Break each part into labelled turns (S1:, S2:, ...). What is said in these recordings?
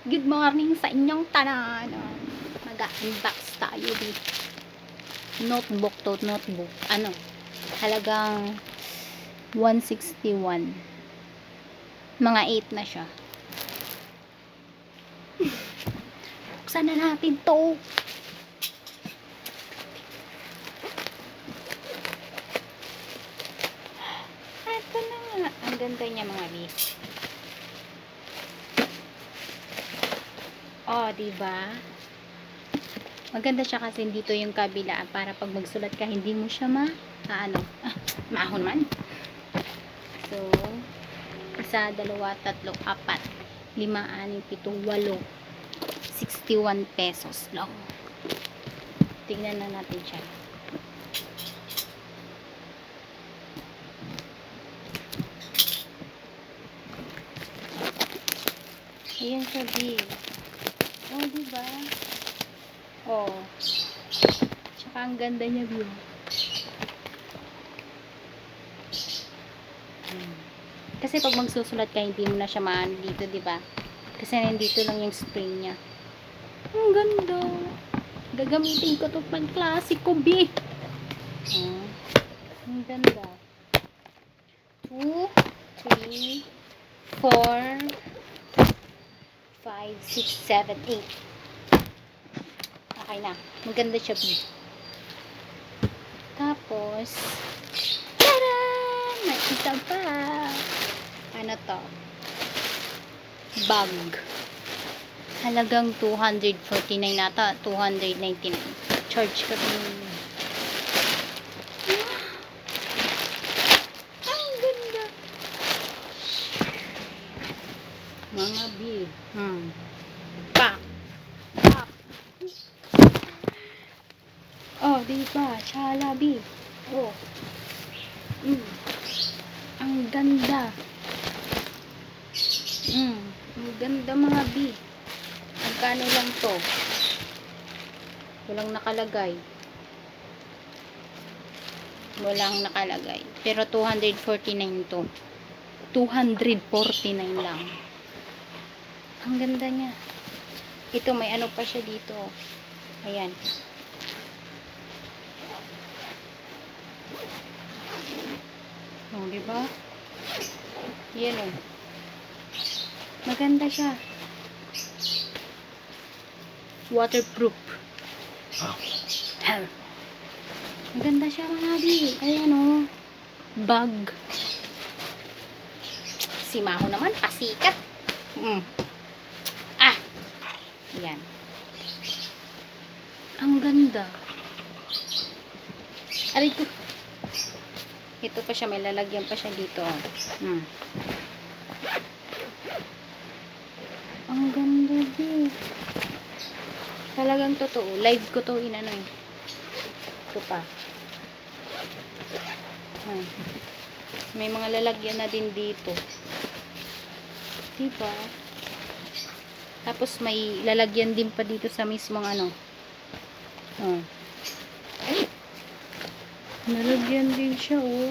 S1: Good morning sa inyong tanan. Mag-unbox tayo di. Notebook to notebook. Ano? Halagang 161. Mga 8 na siya. Buksan na natin to. Ito na nga. Ang ganda niya mga bis. Oh, diba? Maganda siya kasi dito yung kabilaan para pag magsulat ka, hindi mo siya maahon man. So, 1, 2, 3, 4, 5, 6, 7, 8, 61 pesos lang. Tingnan na natin siya. Ayan siya, B. Oh, diba? Oh. Tsaka ang ganda niya, B. Kasi pag magsusulat ka, hindi mo na siya maan dito, diba? Kasi nandito lang yung spring niya. Ang ganda. Gagamitin ko to pang klasiko, B. Oh. Ang ganda. 2, 3, 4, 5, 6, 7, 8. Okay na. Maganda siya, B. Tapos, taran! May isa pa. Ano to? Bag. Halagang 249 nata. 299. Charge ka din. Ang ganda. Mga B. Pak. Pak. Oh, diba? Chala B. Oh. Ang ganda. Ang ganda mga B. Magkano lang to? Walang nakalagay. Walang nakalagay. Pero 249 to. 249 lang. Ang ganda niya. Ito may ano pa siya dito. Ayan. Oh, diba? Yan oh. Maganda siya. Waterproof. Maganda siya mga di. Ayan oh. Bag. Si Maho naman, pasikat. Ayan. Ang ganda. Aray ko. Ito pa siya, may lalagyan pa siya dito. Ang ganda din. Talagang totoo. Live ko to inano eh. Ito pa. May mga lalagyan na din dito. Diba? Tapos may lalagyan din pa dito sa mismong ano. Nalagyan din siya oh.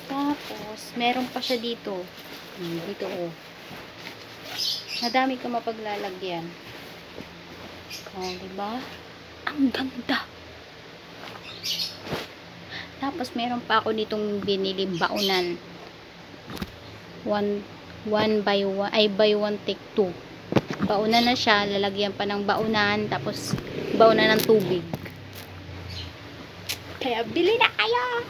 S1: Tapos meron pa siya dito. Dito oh. Madami ka mapaglalagyan. Oh, diba? Ang ganda. Tapos meron pa ako ditong binili baunan. Buy one take two. Baunan na siya, lalagyan pa ng baunan, tapos baunan ng tubig. Kaya bili na kayo!